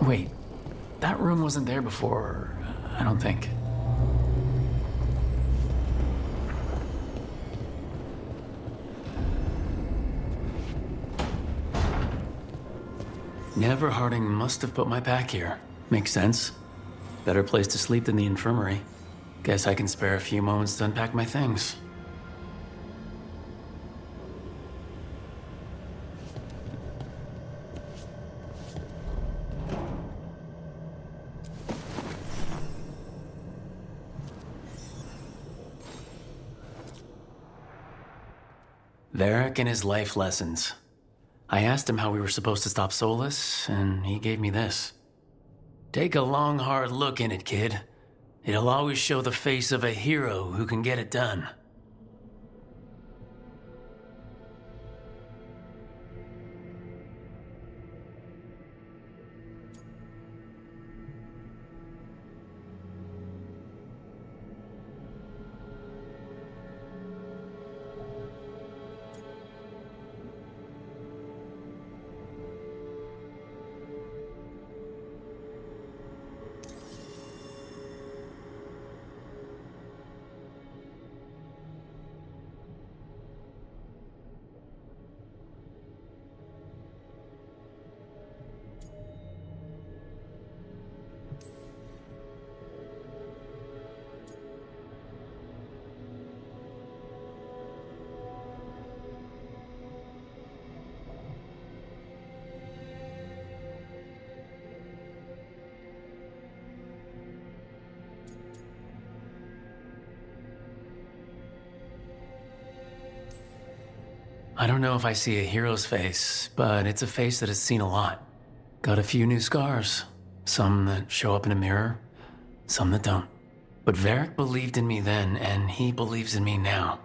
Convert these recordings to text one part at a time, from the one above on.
Wait, that room wasn't there before, I don't think. Never Harding must have put my pack here. Makes sense. Better place to sleep than the infirmary. Guess I can spare a few moments to unpack my things. Varric and his life lessons. I asked him how we were supposed to stop Solus, and he gave me this. Take a long, hard look in it, kid. It'll always show the face of a hero who can get it done. I don't know if I see a hero's face, but it's a face that has seen a lot. Got a few new scars. Some that show up in a mirror, some that don't. But Varric believed in me then, and he believes in me now.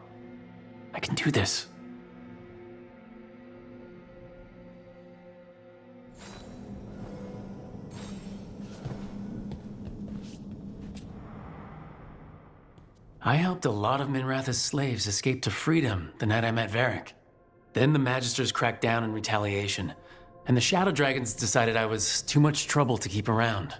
I can do this. I helped a lot of Minratha's slaves escape to freedom the night I met Varric. Then the Magisters cracked down in retaliation, and the Shadow Dragons decided I was too much trouble to keep around.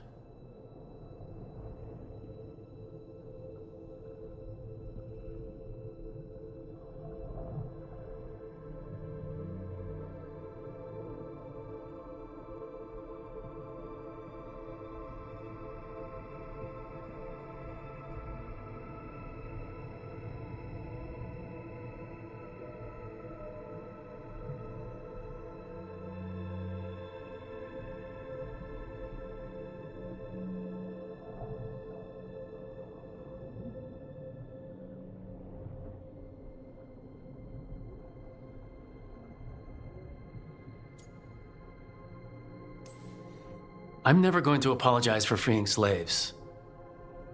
I'm never going to apologize for freeing slaves,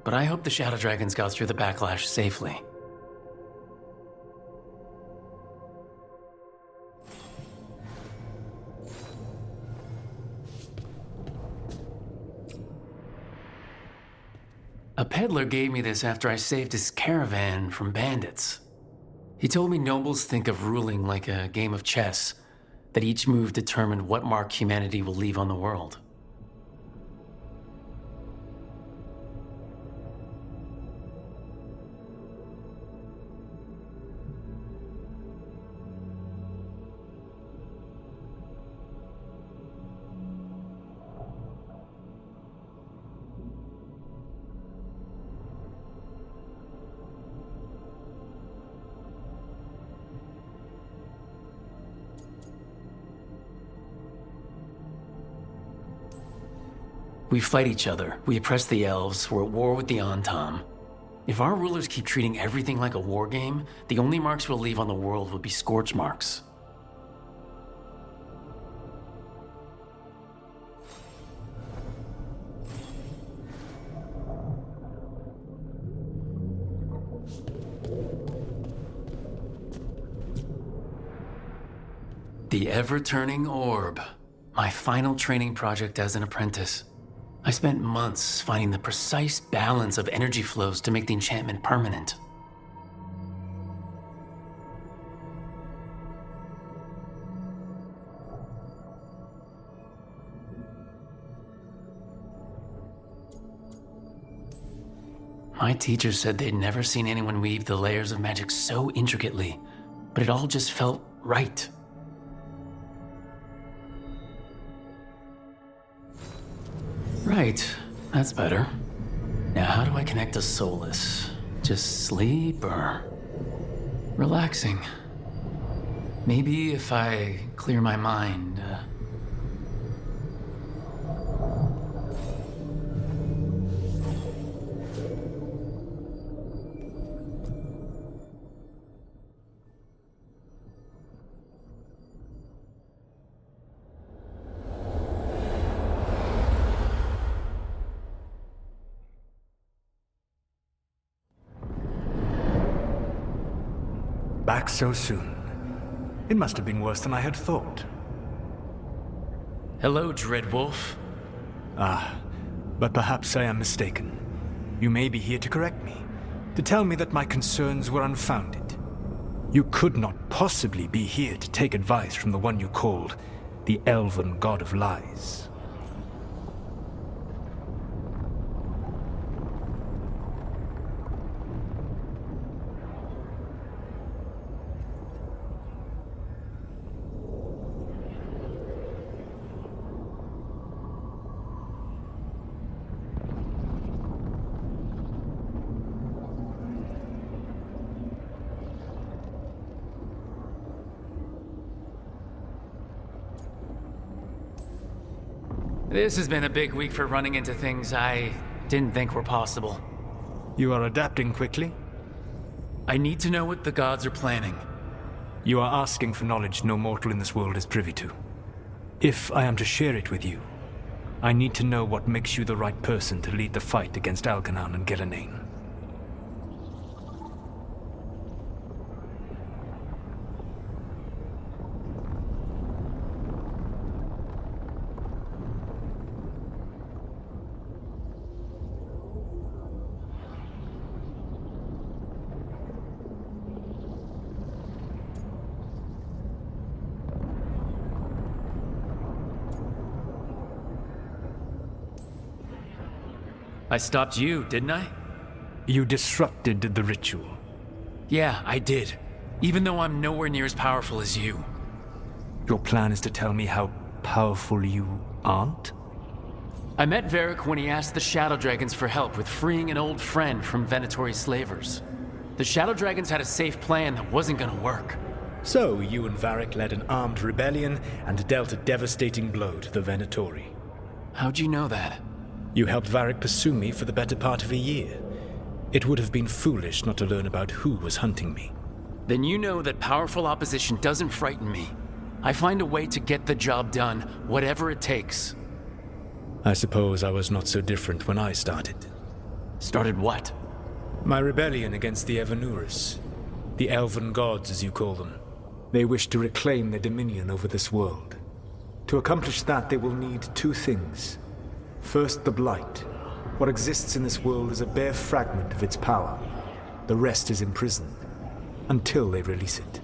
but I hope the Shadow Dragons got through the backlash safely. A peddler gave me this after I saved his caravan from bandits. He told me nobles think of ruling like a game of chess, that each move determined what mark humanity will leave on the world. We fight each other, we oppress the elves, we're at war with the Antam. If our rulers keep treating everything like a war game, the only marks we'll leave on the world will be scorch marks. The ever-turning orb. My final training project as an apprentice. I spent months finding the precise balance of energy flows to make the enchantment permanent. My teacher said they'd never seen anyone weave the layers of magic so intricately, but it all just felt right. Right, that's better. Now how do I connect to Solus? Just sleep or relaxing? Maybe if I clear my mind. Back so soon. It must have been worse than I had thought. Hello, Dreadwolf. Ah, but perhaps I am mistaken. You may be here to correct me, to tell me that my concerns were unfounded. You could not possibly be here to take advice from the one you called the Elven God of Lies. This has been a big week for running into things I didn't think were possible. You are adapting quickly? I need to know what the gods are planning. You are asking for knowledge no mortal in this world is privy to. If I am to share it with you, I need to know what makes you the right person to lead the fight against Algernon and Gillenane. I stopped you, didn't I? You disrupted the ritual. Yeah, I did. Even though I'm nowhere near as powerful as you. Your plan is to tell me how powerful you aren't? I met Varric when he asked the Shadow Dragons for help with freeing an old friend from Venatori slavers. The Shadow Dragons had a safe plan that wasn't gonna work. So, you and Varric led an armed rebellion and dealt a devastating blow to the Venatori. How'd you know that? You helped Varric pursue me for the better part of a year. It would have been foolish not to learn about who was hunting me. Then you know that powerful opposition doesn't frighten me. I find a way to get the job done, whatever it takes. I suppose I was not so different when I started. Started what? My rebellion against the Evanuris. The Elven Gods, as you call them. They wish to reclaim their dominion over this world. To accomplish that, they will need two things. First, the Blight. What exists in this world is a bare fragment of its power. The rest is imprisoned, until they release it.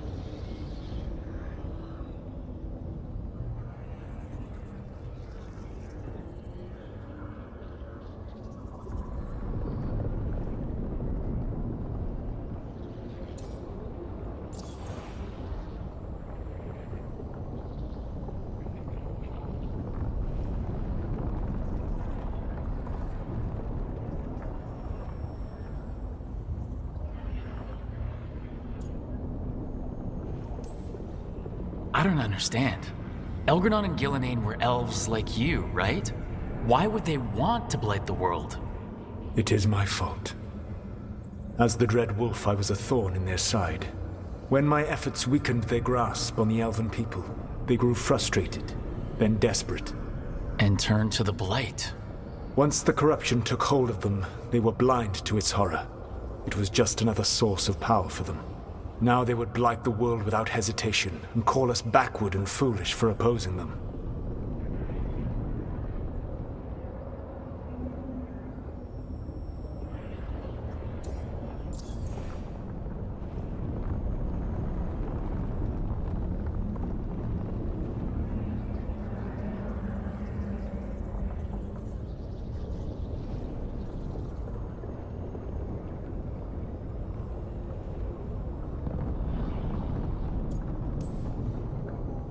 I don't understand. Elgernon and Gillenane were elves like you, right? Why would they want to blight the world? It is my fault. As the Dread Wolf, I was a thorn in their side. When my efforts weakened their grasp on the Elven people, they grew frustrated, then desperate. And turned to the blight. Once the corruption took hold of them, they were blind to its horror. It was just another source of power for them. Now they would blight the world without hesitation, and call us backward and foolish for opposing them.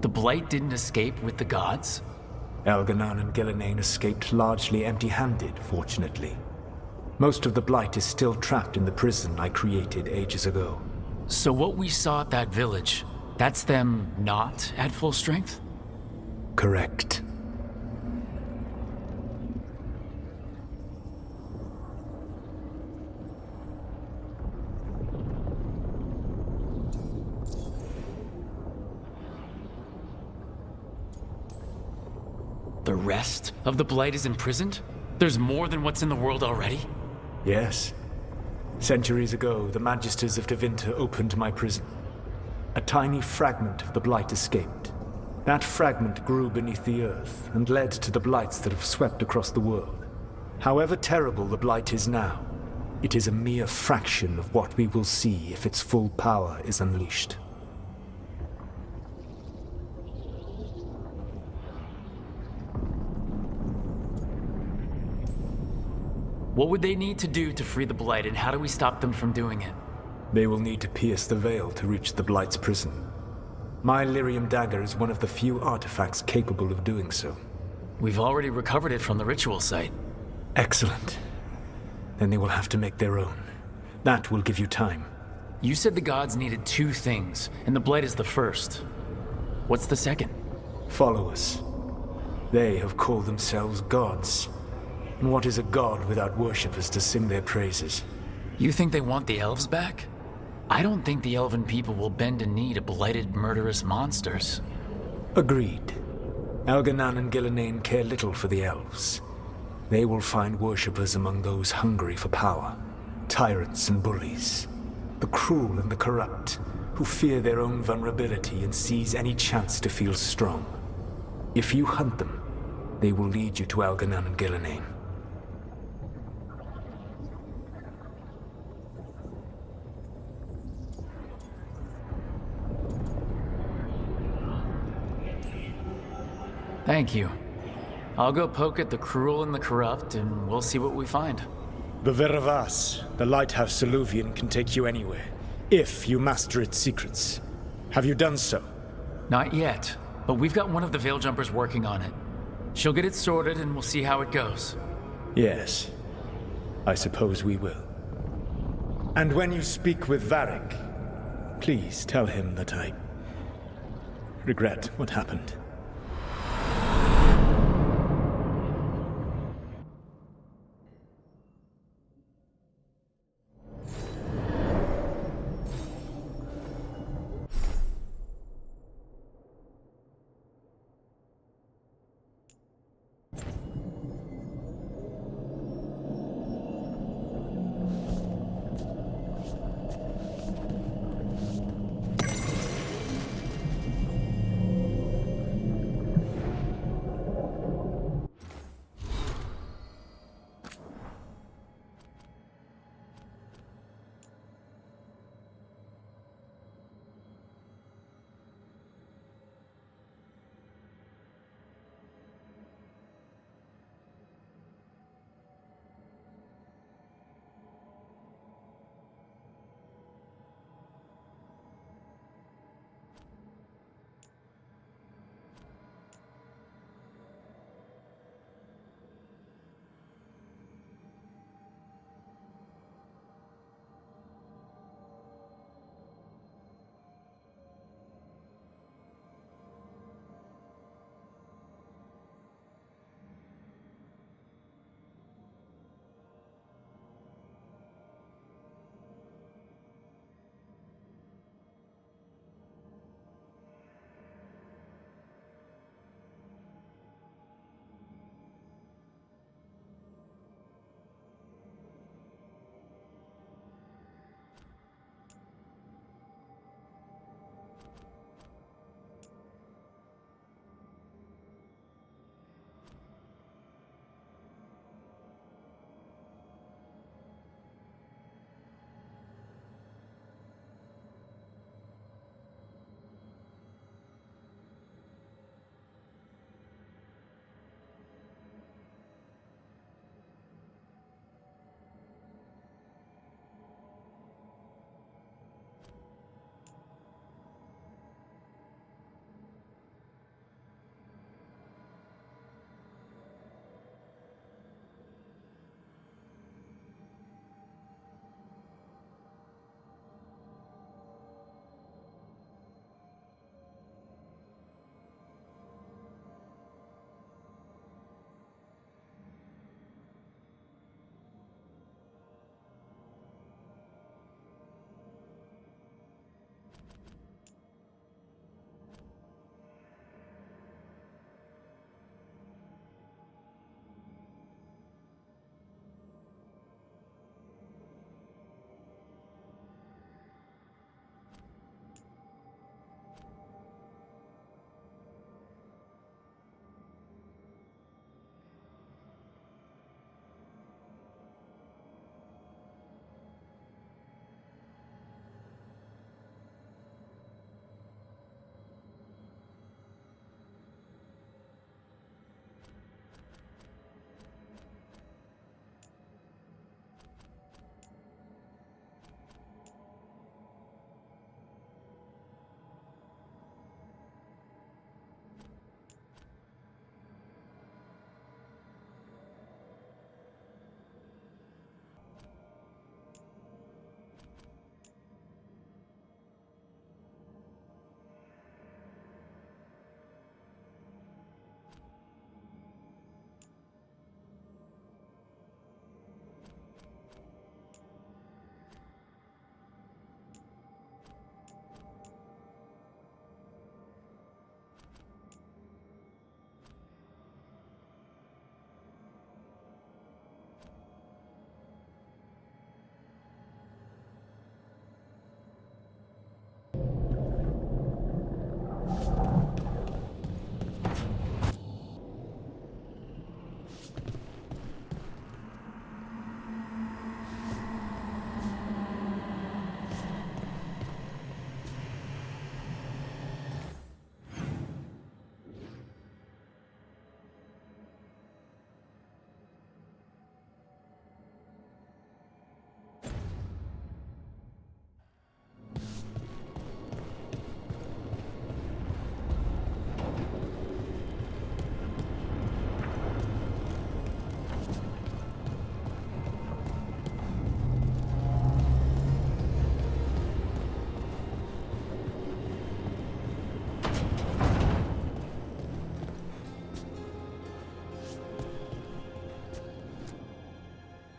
The Blight didn't escape with the gods? Elganon and Gillenane escaped largely empty-handed, fortunately. Most of the Blight is still trapped in the prison I created ages ago. So what we saw at that village, that's them not at full strength? Correct. The rest of the Blight is imprisoned? There's more than what's in the world already? Yes. Centuries ago, the Magisters of Tevinter opened my prison. A tiny fragment of the Blight escaped. That fragment grew beneath the earth and led to the Blights that have swept across the world. However terrible the Blight is now, it is a mere fraction of what we will see if its full power is unleashed. What would they need to do to free the Blight, and how do we stop them from doing it? They will need to pierce the veil to reach the Blight's prison. My Lyrium dagger is one of the few artifacts capable of doing so. We've already recovered it from the ritual site. Excellent. Then they will have to make their own. That will give you time. You said the gods needed two things, and the Blight is the first. What's the second? Follow us. They have called themselves gods. And what is a god without worshippers to sing their praises? You think they want the elves back? I don't think the elven people will bend a knee to blighted, murderous monsters. Agreed. Elganon and Gillenane care little for the elves. They will find worshippers among those hungry for power. Tyrants and bullies. The cruel and the corrupt, who fear their own vulnerability and seize any chance to feel strong. If you hunt them, they will lead you to Elganon and Gillenane. Thank you. I'll go poke at the cruel and the corrupt, and we'll see what we find. The Veravas, the lighthouse Soluvian, can take you anywhere, if you master its secrets. Have you done so? Not yet, but we've got one of the Veil Jumpers working on it. She'll get it sorted, and we'll see how it goes. Yes. I suppose we will. And when you speak with Varric, please tell him that I regret what happened.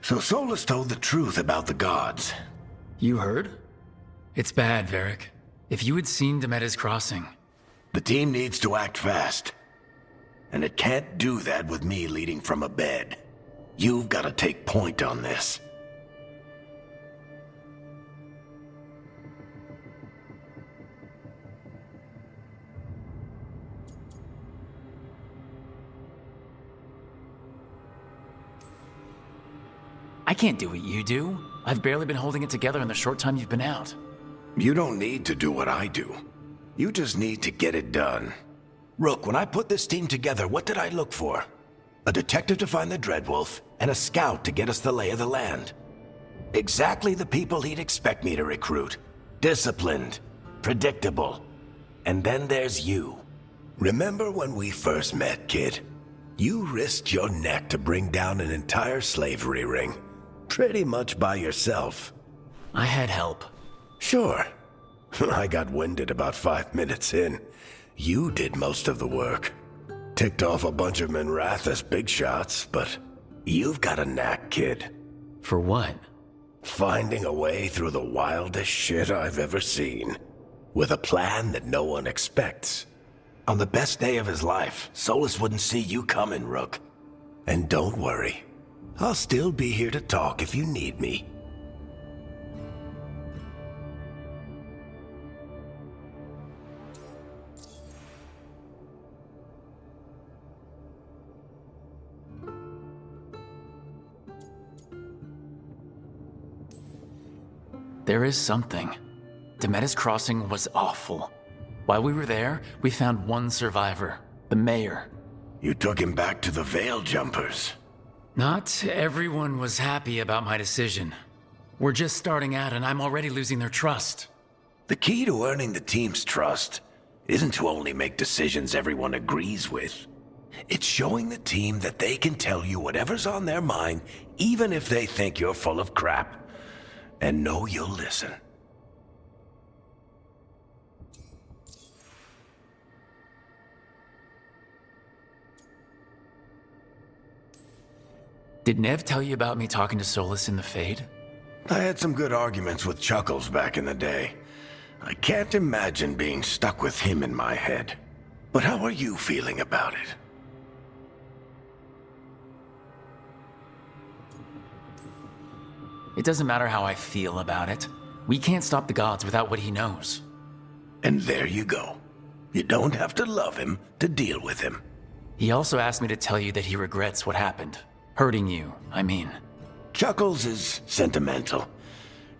So Solus told the truth about the gods. You heard? It's bad, Varric. If you had seen Demeda's crossing... The team needs to act fast. And it can't do that with me leading from a bed. You've got to take point on this. I can't do what you do. I've barely been holding it together in the short time you've been out. You don't need to do what I do. You just need to get it done. Rook, when I put this team together, what did I look for? A detective to find the Dreadwolf, and a scout to get us the lay of the land. Exactly the people he'd expect me to recruit. Disciplined, predictable. And then there's you. Remember when we first met, kid? You risked your neck to bring down an entire slavery ring. Pretty much by yourself. I had help. Sure. I got winded about 5 minutes in. You did most of the work. Ticked off a bunch of Minrathous big shots, but you've got a knack, kid. For what? Finding a way through the wildest shit I've ever seen. With a plan that no one expects. On the best day of his life, Solus wouldn't see you coming, Rook. And don't worry. I'll still be here to talk if you need me. There is something. Demeda's crossing was awful. While we were there, we found one survivor, the mayor. You took him back to the Veil Jumpers. Not everyone was happy about my decision. We're just starting out and I'm already losing their trust. The key to earning the team's trust isn't to only make decisions everyone agrees with. It's showing the team that they can tell you whatever's on their mind, even if they think you're full of crap. And know you'll listen. Did Nev tell you about me talking to Solus in the Fade? I had some good arguments with Chuckles back in the day. I can't imagine being stuck with him in my head. But how are you feeling about it? It doesn't matter how I feel about it. We can't stop the gods without what he knows. And there you go. You don't have to love him to deal with him. He also asked me to tell you that he regrets what happened. Hurting you, I mean. Chuckles is sentimental.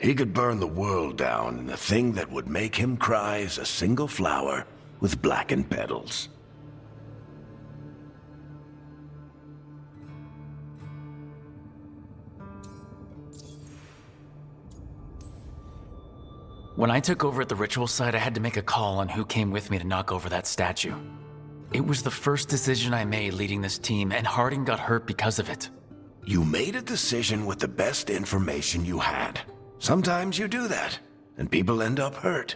He could burn the world down, and the thing that would make him cry is a single flower with blackened petals. When I took over at the ritual site, I had to make a call on who came with me to knock over that statue. It was the first decision I made leading this team, and Harding got hurt because of it. You made a decision with the best information you had. Sometimes you do that, and people end up hurt.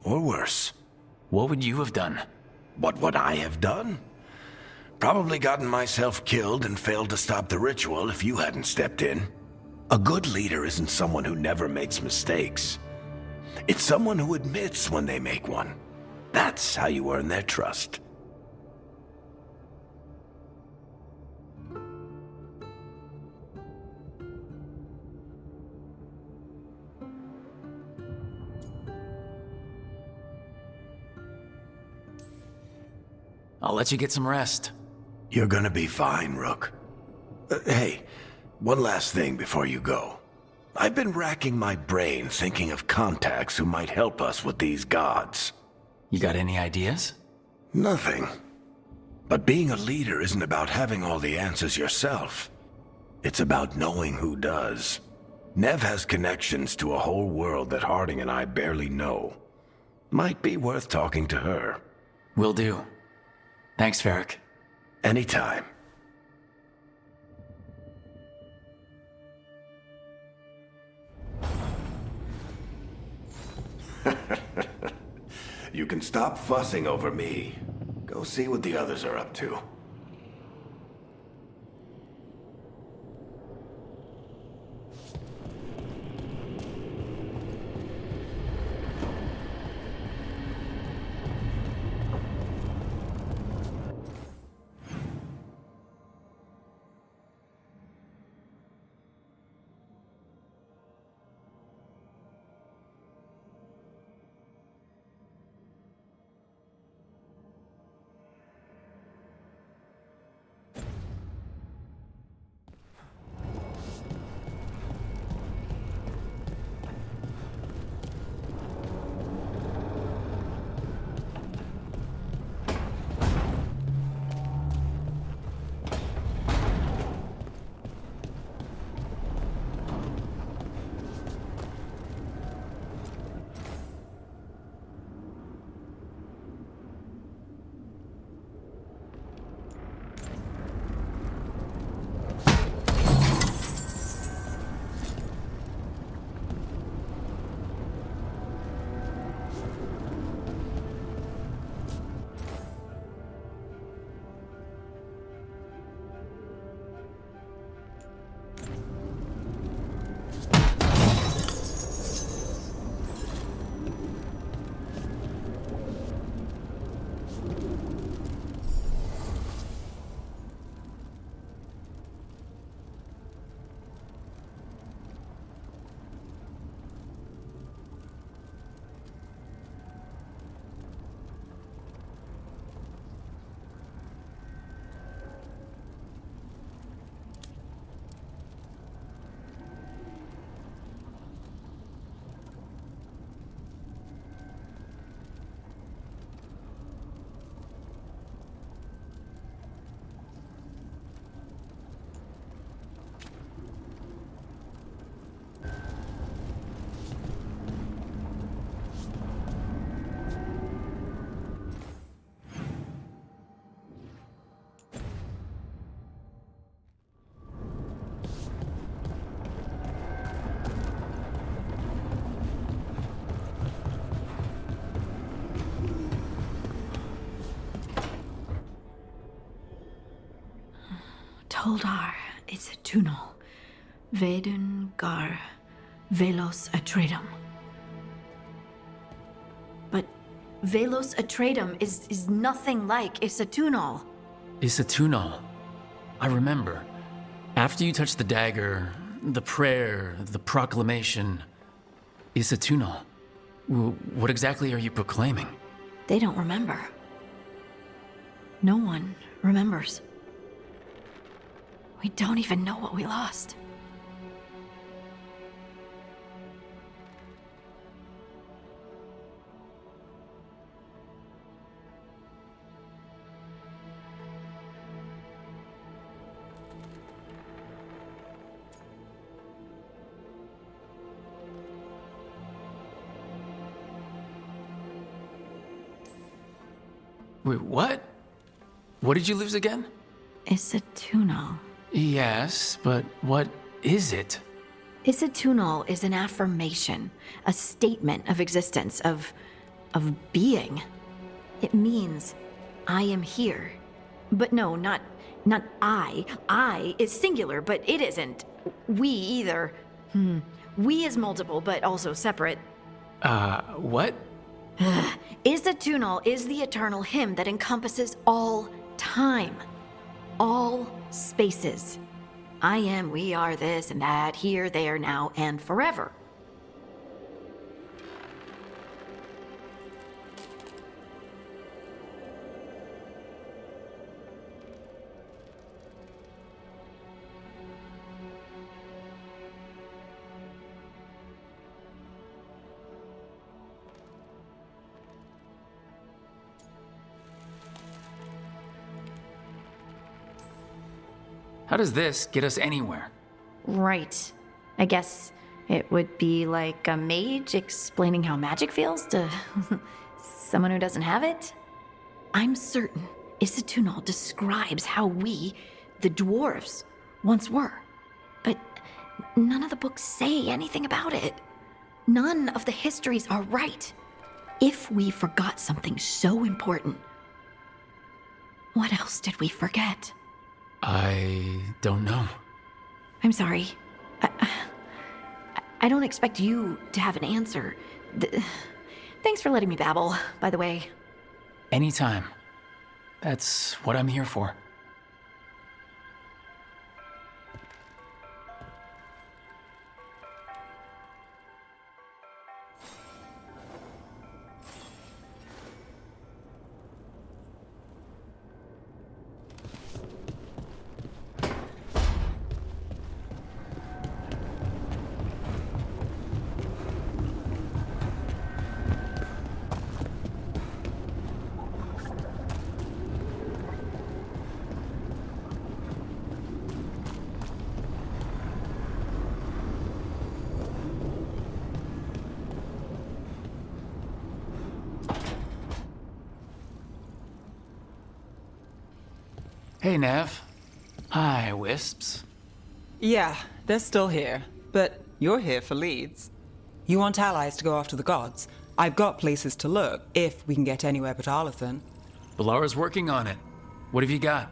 Or worse. What would you have done? What would I have done? Probably gotten myself killed and failed to stop the ritual if you hadn't stepped in. A good leader isn't someone who never makes mistakes. It's someone who admits when they make one. That's how you earn their trust. I'll let you get some rest. You're gonna be fine, Rook. Hey, one last thing before you go. I've been racking my brain thinking of contacts who might help us with these gods. You got any ideas? Nothing. But being a leader isn't about having all the answers yourself. It's about knowing who does. Nev has connections to a whole world that Harding and I barely know. Might be worth talking to her. Will do. Thanks, Varric. Anytime. You can stop fussing over me. Go see what the others are up to. Koldar is eternal. Vedun gar velos atredum. But velos atredum is nothing like Isatunal. Isatunal. I remember. After you touched the dagger, the prayer, the proclamation. Isatunal. What exactly are you proclaiming? They don't remember. No one remembers. We don't even know what we lost. Wait, what? What did you lose again? Isatunal. Yes, but what is it? Isatunal is an affirmation, a statement of existence, of being. It means I am here. But no, not I. I is singular, but it isn't. We either. We is multiple, but also separate. What? Isatunal is the eternal hymn that encompasses all time, all spaces. I am, we are, this and that, here, there, now, and forever. How does this get us anywhere? Right. I guess it would be like a mage explaining how magic feels to someone who doesn't have it. I'm certain Isatunal describes how we, the dwarves, once were. But none of the books say anything about it. None of the histories are right. If we forgot something so important, what else did we forget? I don't know. I'm sorry. I don't expect you to have an answer. Thanks for letting me babble, by the way. Anytime. That's what I'm here for. Hey, Nev. Hi, Wisps. Yeah, they're still here, but you're here for leads. You want allies to go after the gods? I've got places to look, if we can get anywhere but Arlathan. Balara's working on it. What have you got?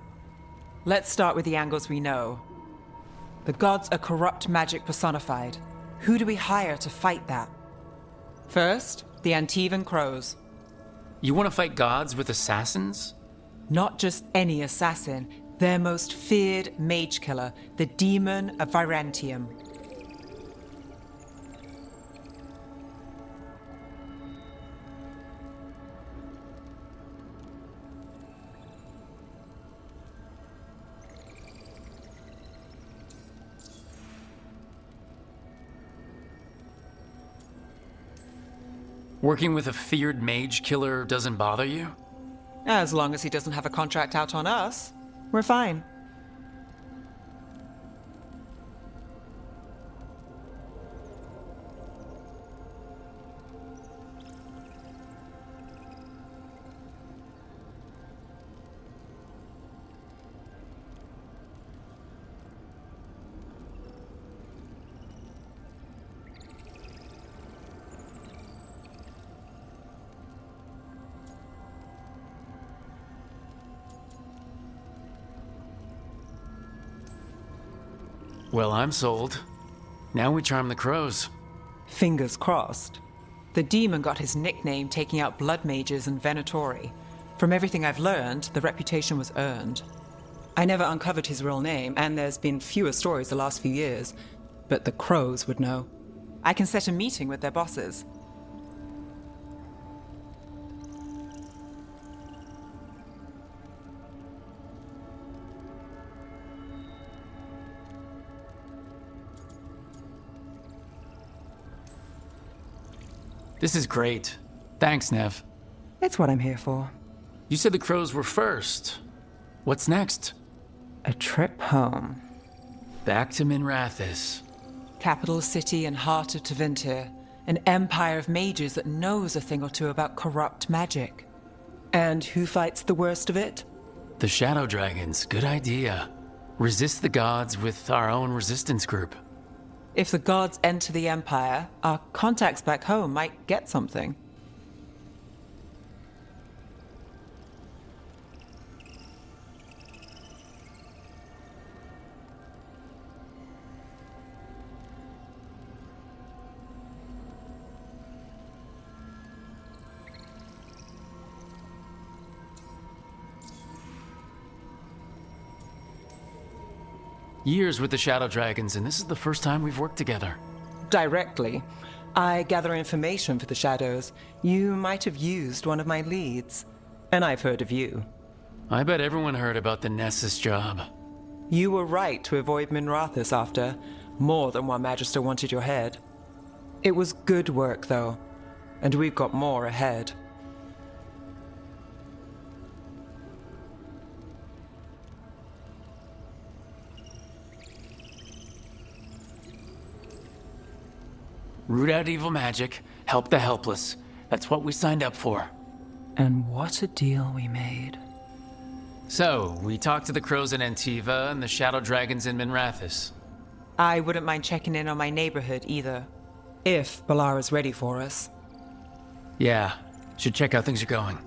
Let's start with the angles we know. The gods are corrupt magic personified. Who do we hire to fight that? First, the Antivan Crows. You want to fight gods with assassins? Not just any assassin, their most feared mage killer, the Demon of Virantium. Working with a feared mage killer doesn't bother you? As long as he doesn't have a contract out on us, we're fine. Well, I'm sold. Now we charm the crows. Fingers crossed. The demon got his nickname taking out blood mages and venatori. From everything I've learned, the reputation was earned. I never uncovered his real name, and there's been fewer stories the last few years, but the crows would know. I can set a meeting with their bosses. This is great. Thanks, Nev. It's what I'm here for. You said the crows were first. What's next? A trip home. Back to Minrathis. Capital city and heart of Tevinter. An empire of mages that knows a thing or two about corrupt magic. And who fights the worst of it? The Shadow Dragons. Good idea. Resist the gods with our own resistance group. If the gods enter the empire, our contacts back home might get something. Years with the Shadow Dragons, and this is the first time we've worked together. Directly. I gather information for the Shadows. You might have used one of my leads. And I've heard of you. I bet everyone heard about the Nessus job. You were right to avoid Minrathis after. More than one Magister wanted your head. It was good work, though. And we've got more ahead. Root out evil magic, help the helpless. That's what we signed up for. And what a deal we made. So, we talked to the crows in Antiva and the Shadow Dragons in Minrathis. I wouldn't mind checking in on my neighborhood either. If Balara's ready for us. Yeah, should check how things are going.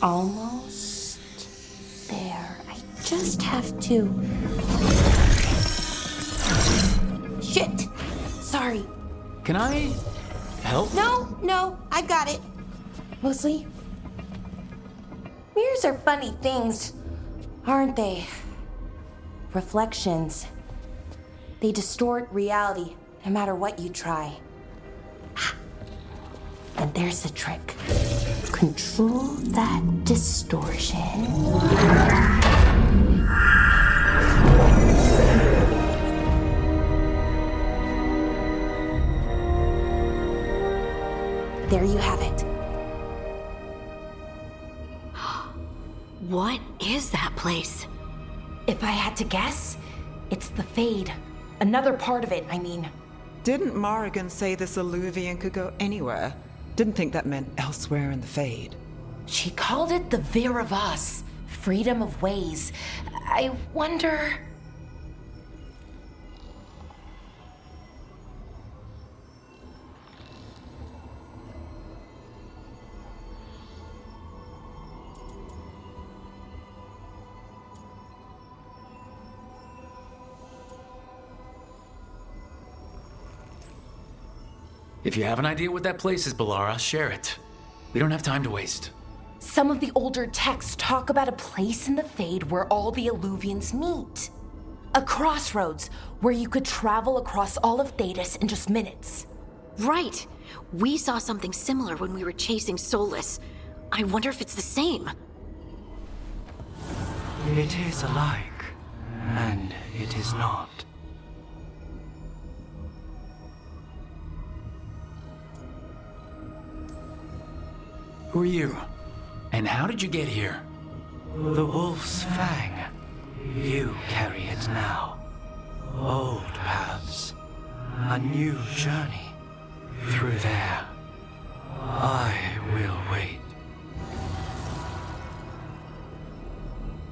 Almost there. I just have to. Shit! Sorry. Can I help? No, I've got it. Mostly. Mirrors are funny things, aren't they? Reflections. They distort reality no matter what you try. And there's the trick. Control that distortion. There you have it. What is that place? If I had to guess, it's the Fade. Another part of it, I mean. Didn't Morrigan say this Illuvian could go anywhere? Didn't think that meant elsewhere in the Fade. She called it the Vir of Us, freedom of ways. I wonder... If you have an idea what that place is, Ballara, share it. We don't have time to waste. Some of the older texts talk about a place in the Fade where all the Illuvians meet. A crossroads where you could travel across all of Thedas in just minutes. Right. We saw something similar when we were chasing Solus. I wonder if it's the same. It is alike, and it is not. Who are you? And how did you get here? The Wolf's Fang. You carry it now. Old paths. A new journey. Through there. I will wait.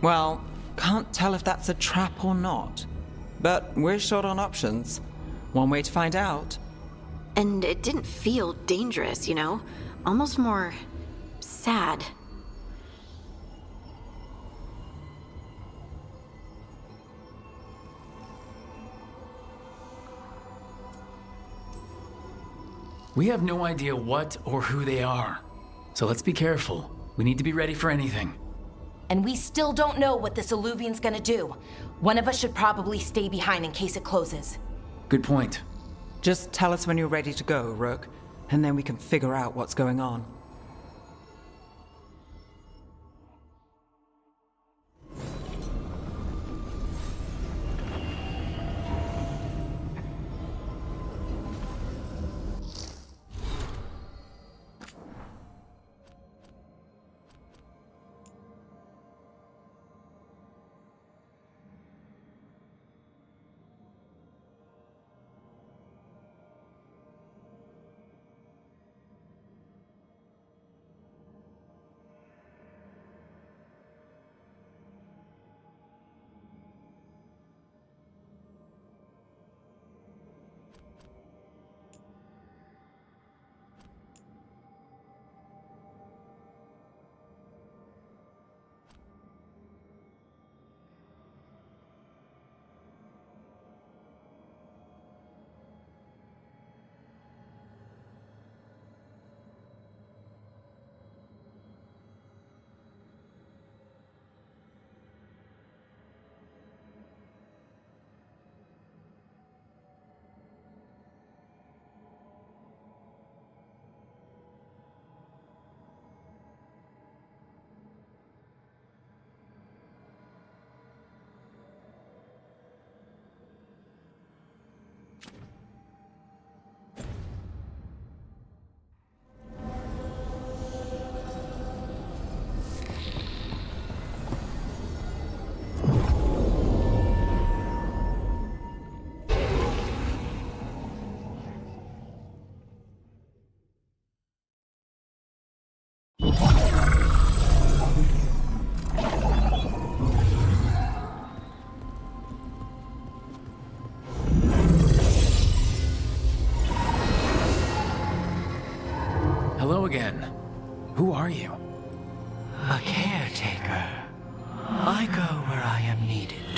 Well, can't tell if that's a trap or not. But we're short on options. One way to find out. And it didn't feel dangerous, you know? Almost more... sad. We have no idea what or who they are. So let's be careful. We need to be ready for anything. And we still don't know what this Illuvian's gonna do. One of us should probably stay behind in case it closes. Good point. Just tell us when you're ready to go, Rook, and then we can figure out what's going on.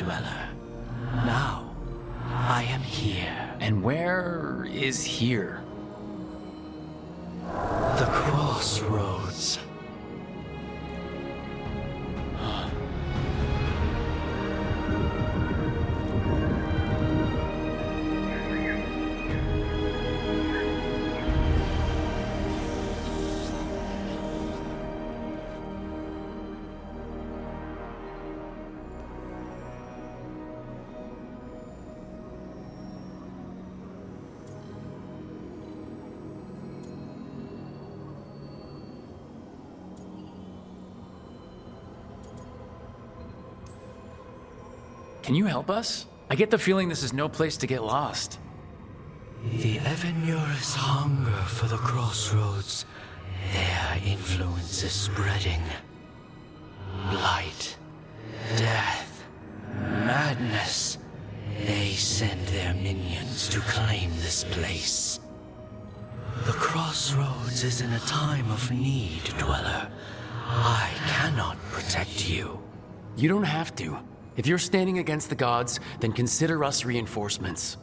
Dweller. Now, I am here. And where is here? The crossroads. Can you help us? I get the feeling this is no place to get lost. The Evanurus hunger for the crossroads. Their influence is spreading. Blight, death, madness. They send their minions to claim this place. The crossroads is in a time of need, Dweller. I cannot protect you. You don't have to. If you're standing against the gods, then consider us reinforcements.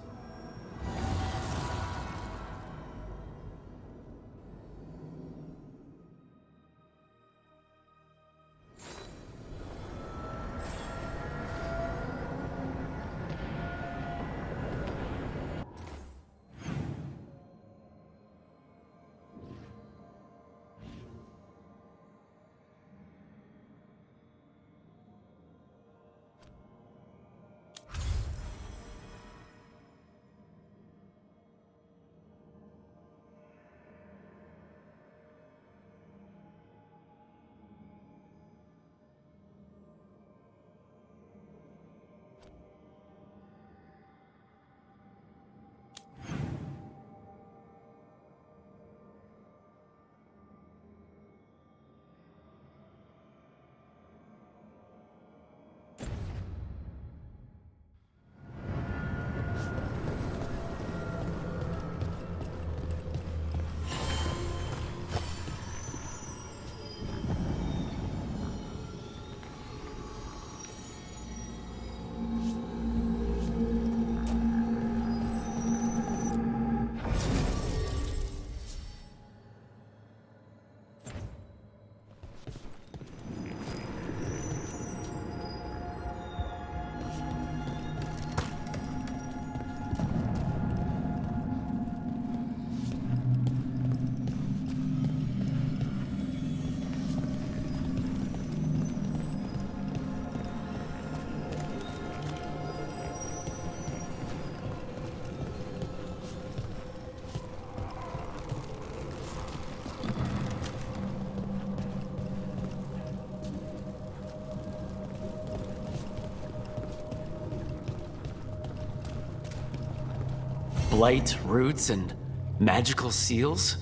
Blight, roots, and magical seals?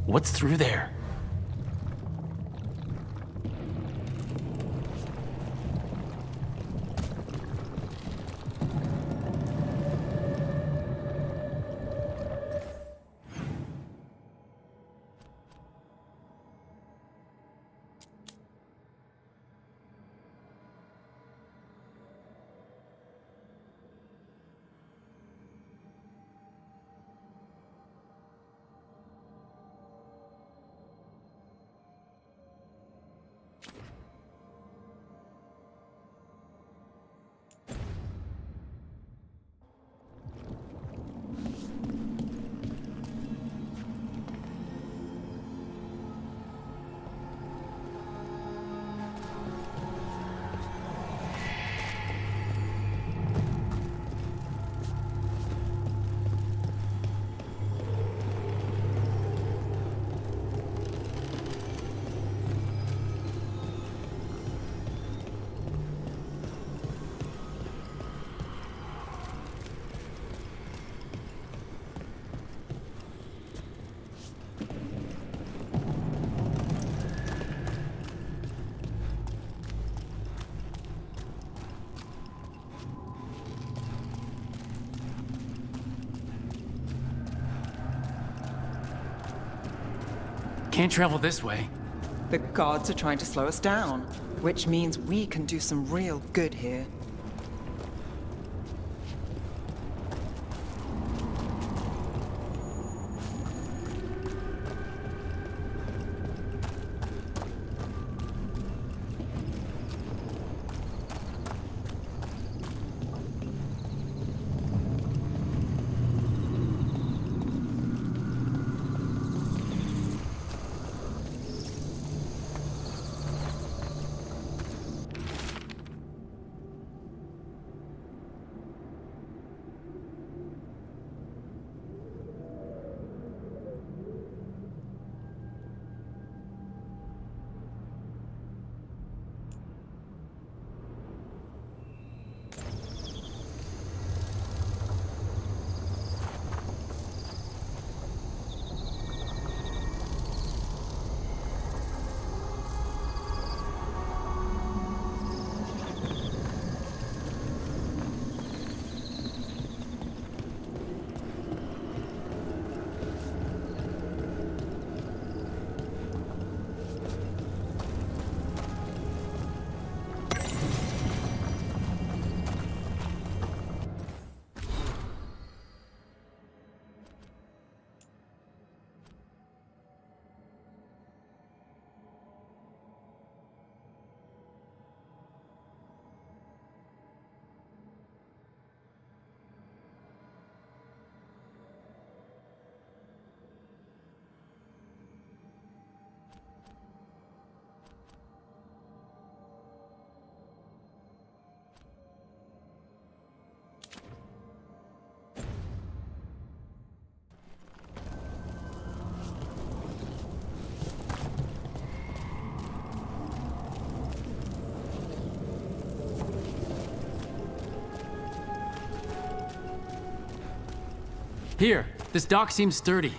What's through there? Can't travel this way. The gods are trying to slow us down, which means we can do some real good here. Here, this dock seems sturdy.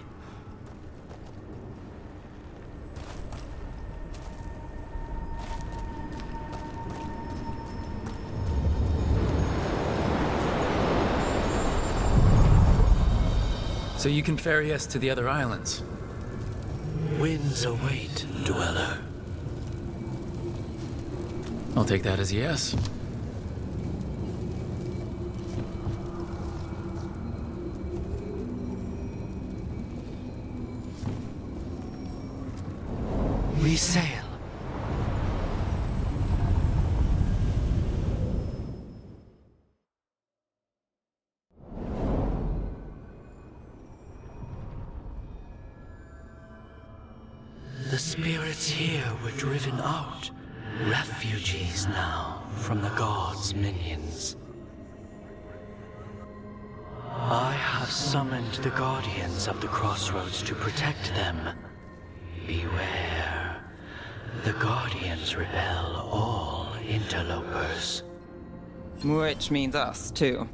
So you can ferry us to the other islands. Winds await, dweller. I'll take that as a yes. We sail. The spirits here were driven out, refugees now from the gods' minions. I have summoned the guardians of the crossroads to protect them. Beware. The guardians repel all interlopers. Which means us, too.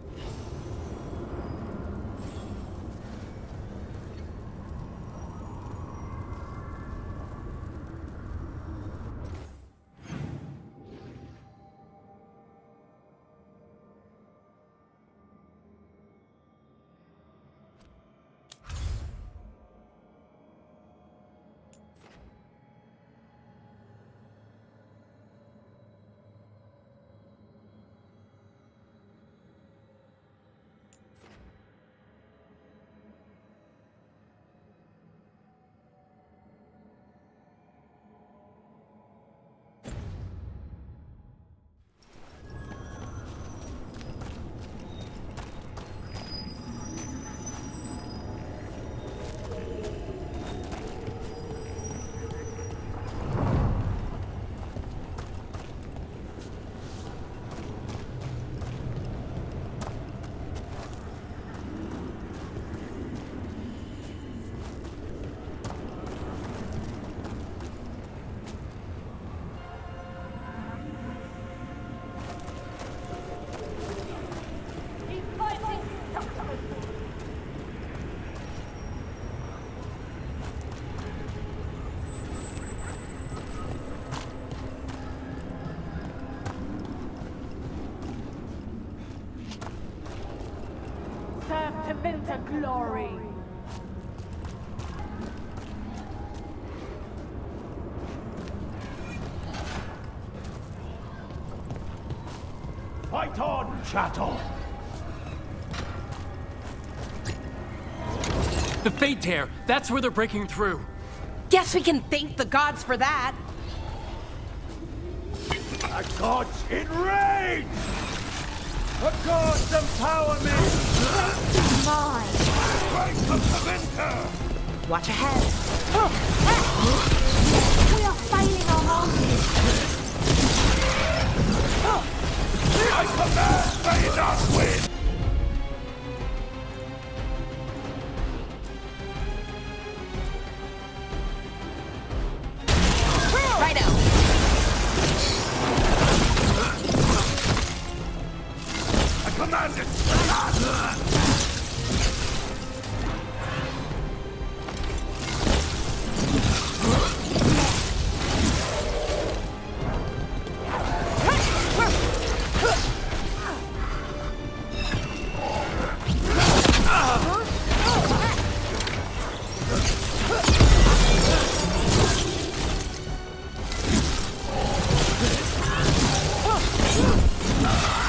Serve to Winter glory. Fight on, chattel! The Fate Tear! That's where they're breaking through! Guess we can thank the gods for that. The gods enraged! The gods empowerment! Mine. Strength of the winter! Watch ahead. We are failing our horses. I command they not win! Righto. I command it!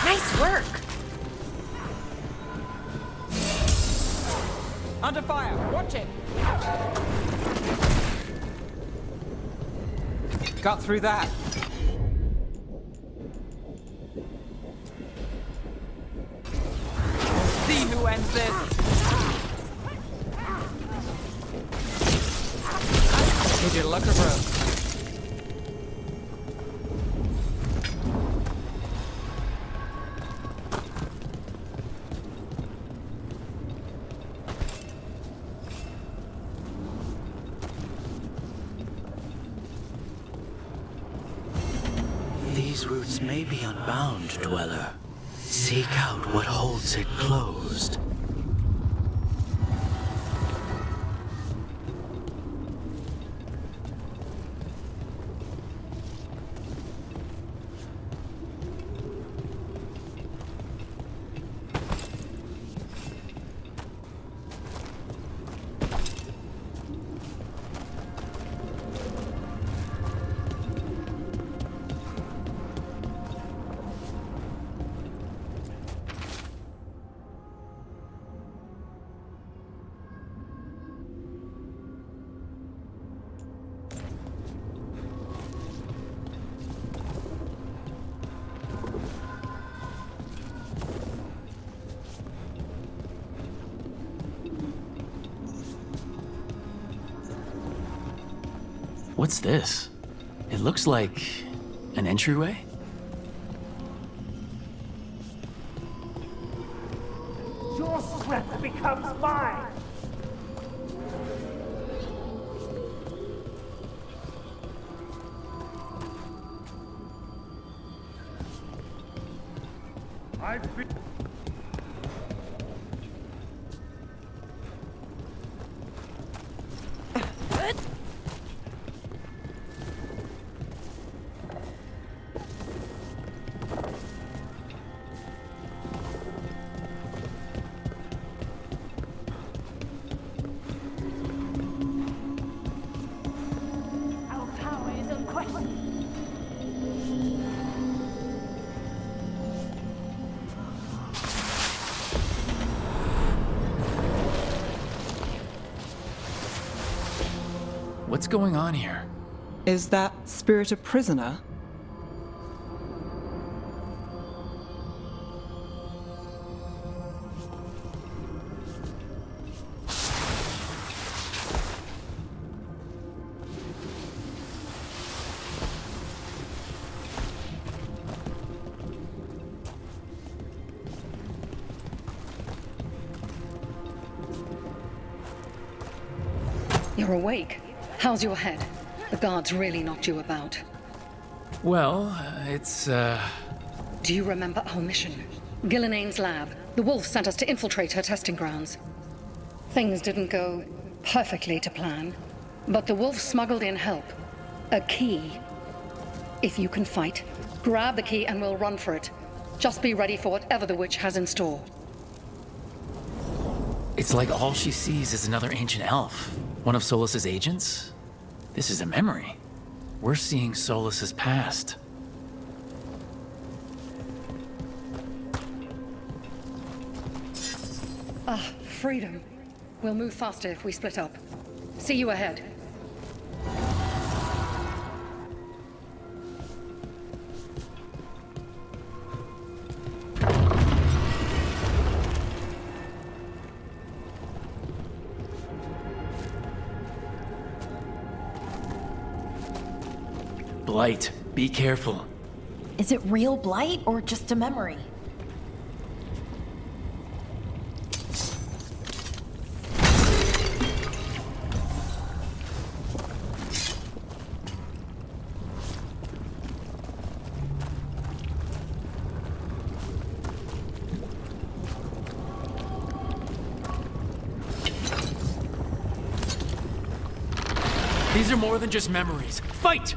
Nice work. Under fire! Watch it! Got through that. See who ends this! With your luck of rope. These routes may be unbound, dweller. Seek out what holds it closed. What's this? It looks like an entryway? Your strength becomes mine! I've been... Our power is unquestioned. What's going on here? Is that spirit a prisoner? You're awake. How's your head? The guards really knocked you about. Well, it's, Do you remember our mission? Gillinane's lab. The wolf sent us to infiltrate her testing grounds. Things didn't go perfectly to plan, but the wolf smuggled in help. A key. If you can fight, grab the key and we'll run for it. Just be ready for whatever the witch has in store. It's like all she sees is another ancient elf. One of Solus's agents? This is a memory. We're seeing Solus's past. Ah, freedom. We'll move faster if we split up. See you ahead. Blight, be careful. Is it real blight or just a memory? These are more than just memories. Fight!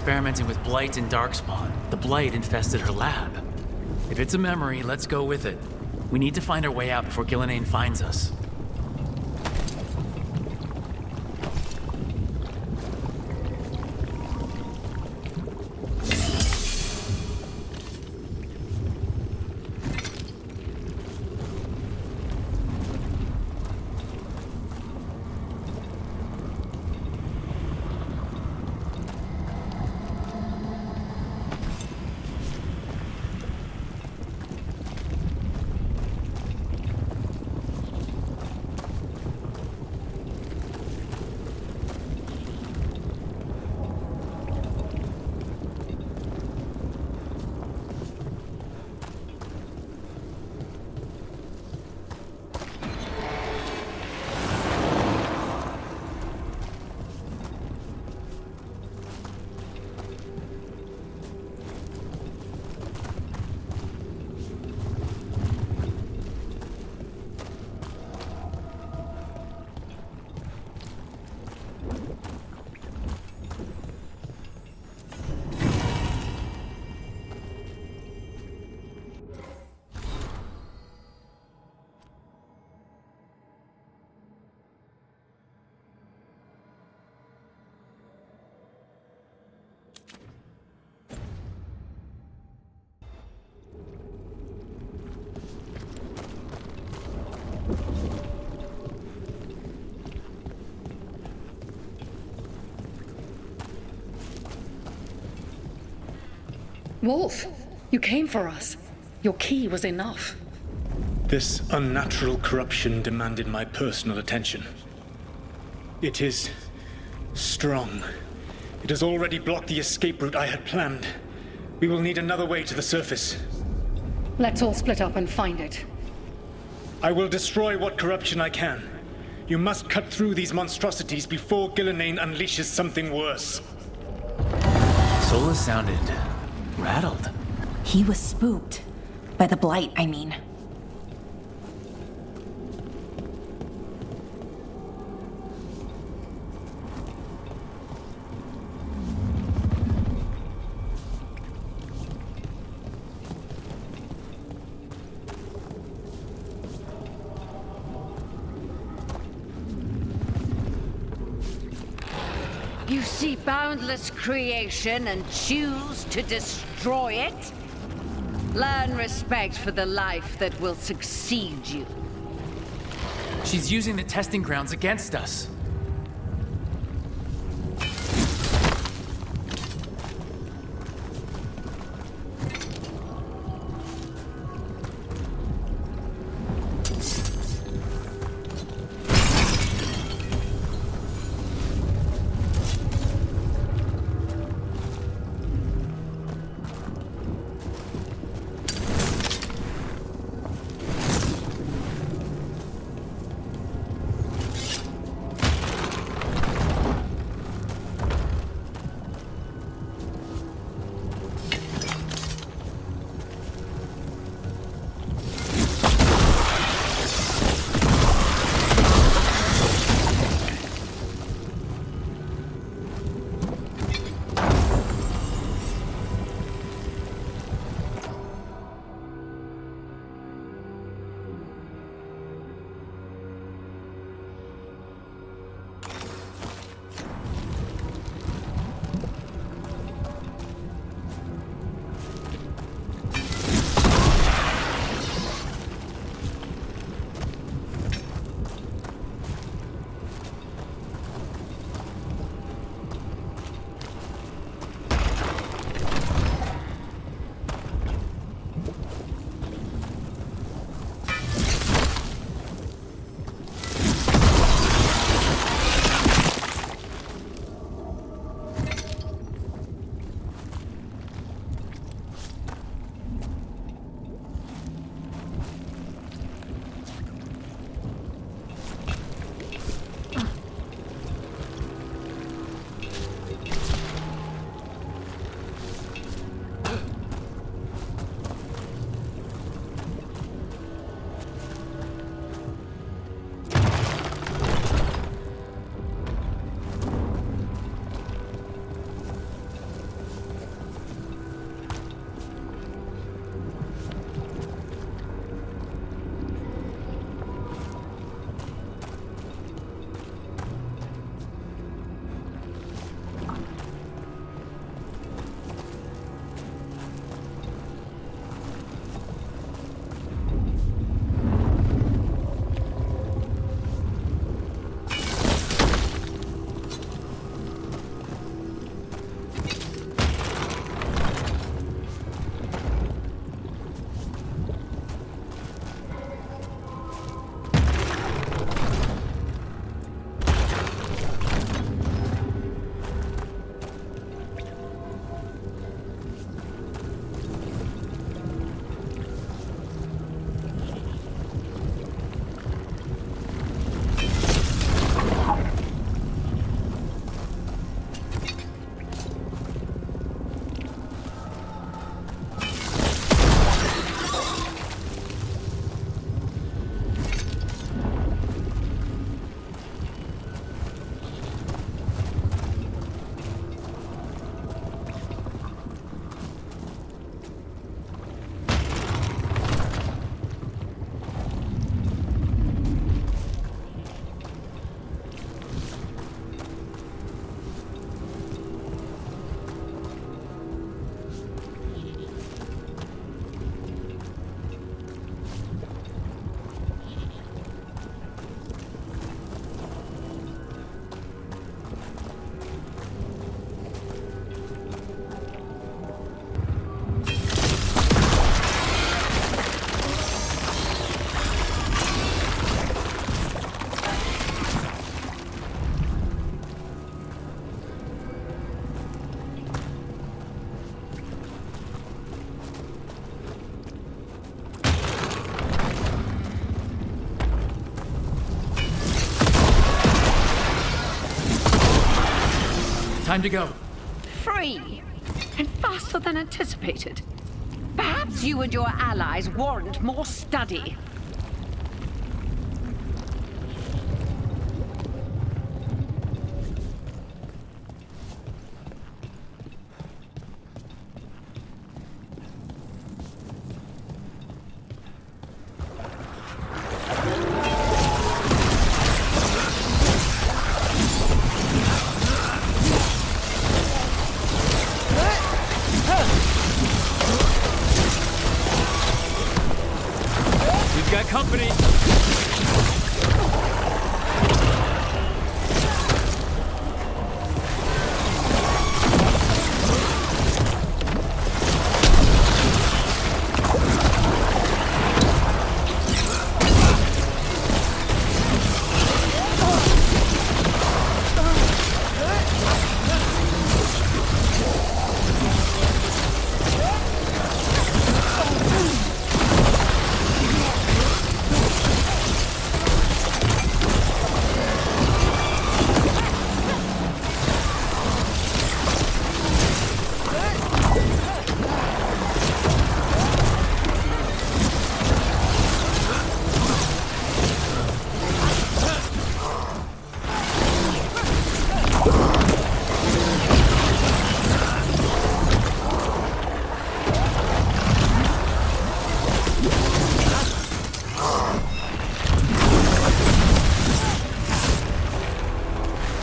experimenting with Blight and Darkspawn. The Blight infested her lab. If it's a memory, let's go with it. We need to find our way out before Gillenane finds us. Wolf, you came for us. Your key was enough. This unnatural corruption demanded my personal attention. It is strong. It has already blocked the escape route I had planned. We will need another way to the surface. Let's all split up and find it. I will destroy what corruption I can. You must cut through these monstrosities before Gillenane unleashes something worse. Sola sounded rattled. He was spooked. By the Blight, I mean. You see boundless creation and choose to destroy it? Learn respect for the life that will succeed you. She's using the testing grounds against us. Time to go. Free! And faster than anticipated. Perhaps you and your allies warrant more study. We've got company.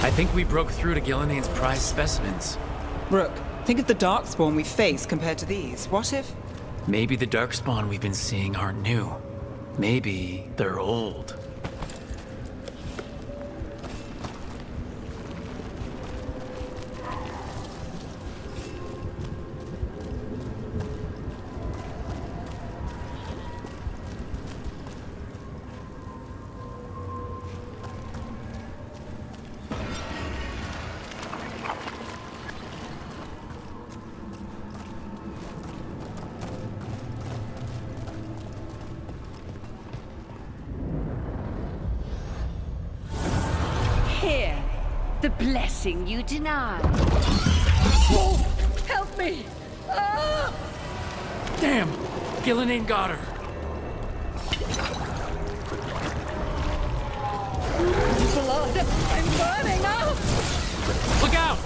I think we broke through to Gillinean's prized specimens. Rook, think of the darkspawn we face compared to these. What if... Maybe the darkspawn we've been seeing aren't new. Maybe they're old. Here, the blessing you denied. Help me! Ah! Damn! Gillinean got her. Blood! I'm burning up! Look out!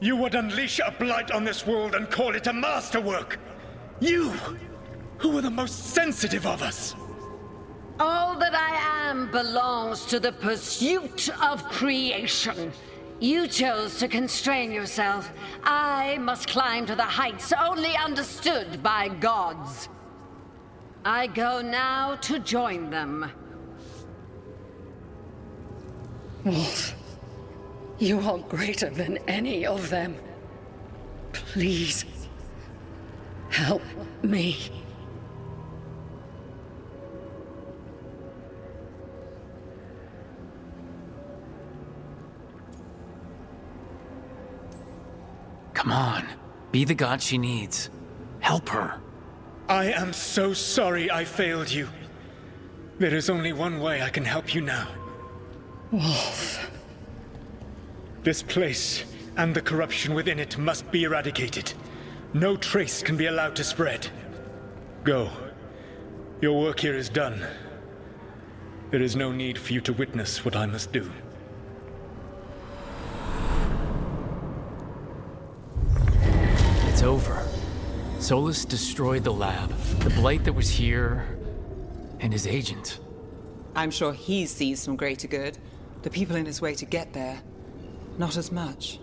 You would unleash a blight on this world and call it a masterwork! You, who are the most sensitive of us! All that I am belongs to the pursuit of creation. You chose to constrain yourself. I must climb to the heights only understood by gods. I go now to join them. Wolf, you are greater than any of them. Please, help me. Come on. Be the god she needs. Help her. I am so sorry I failed you. There is only one way I can help you now. Wolf. This place and the corruption within it must be eradicated. No trace can be allowed to spread. Go. Your work here is done. There is no need for you to witness what I must do. It's over. Solus destroyed the lab, the blight that was here, and his agent. I'm sure he sees some greater good. The people in his way to get there, not as much.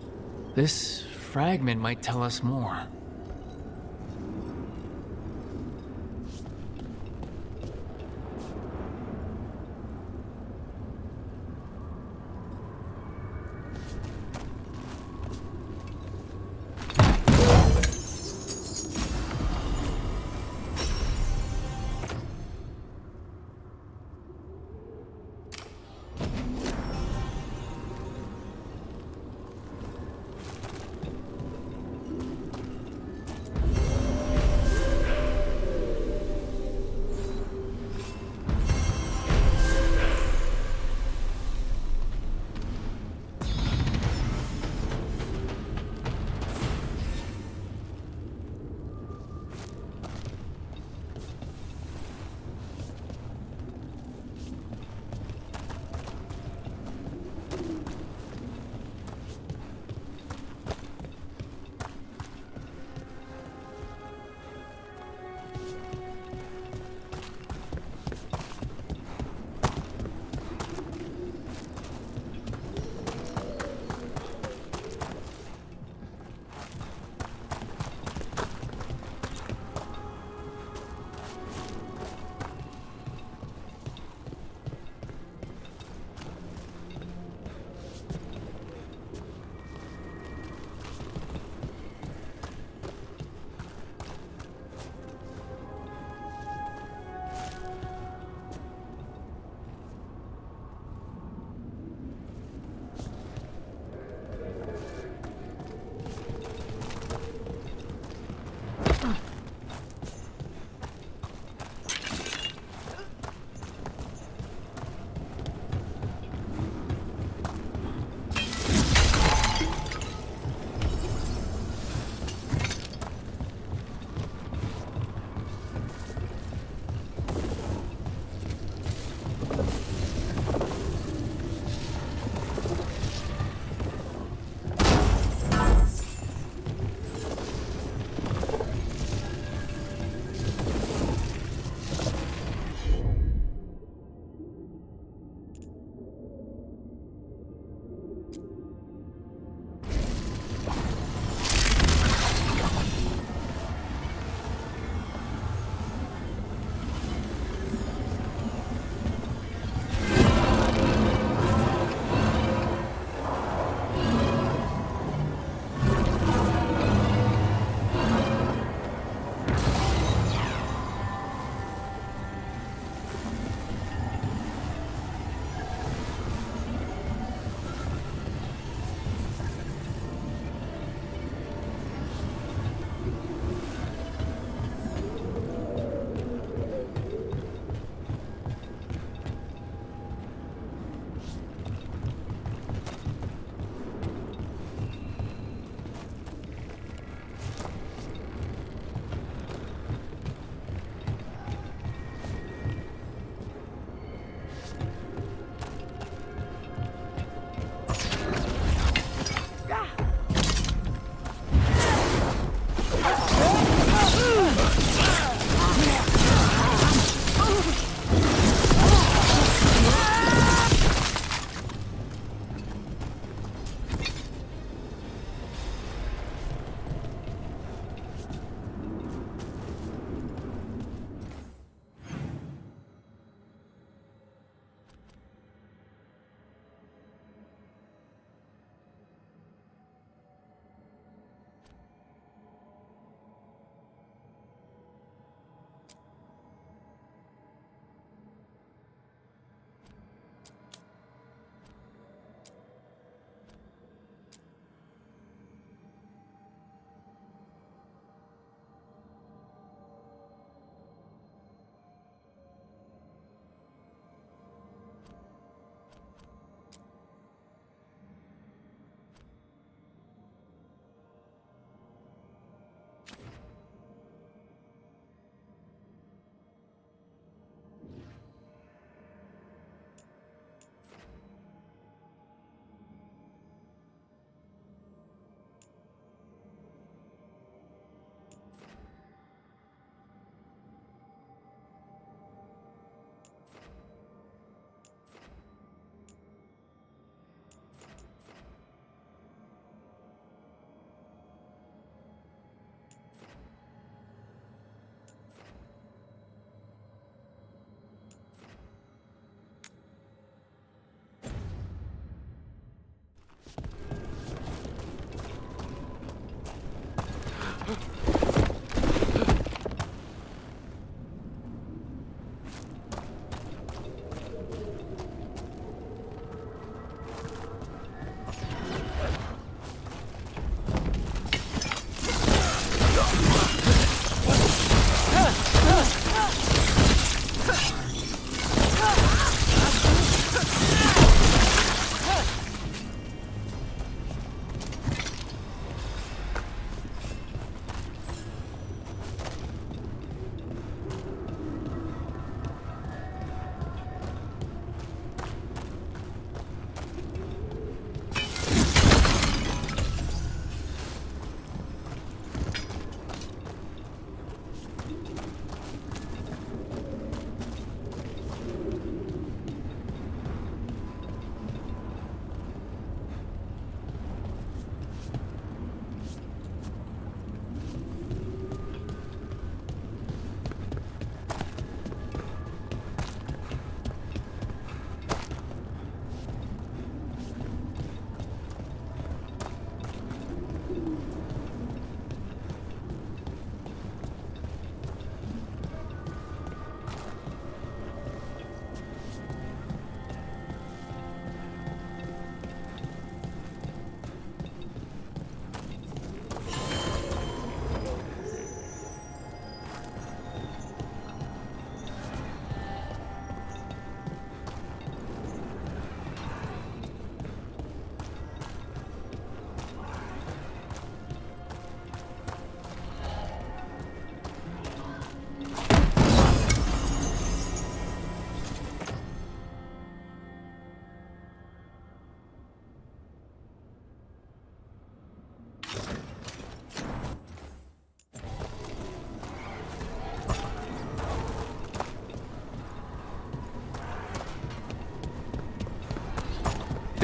This fragment might tell us more.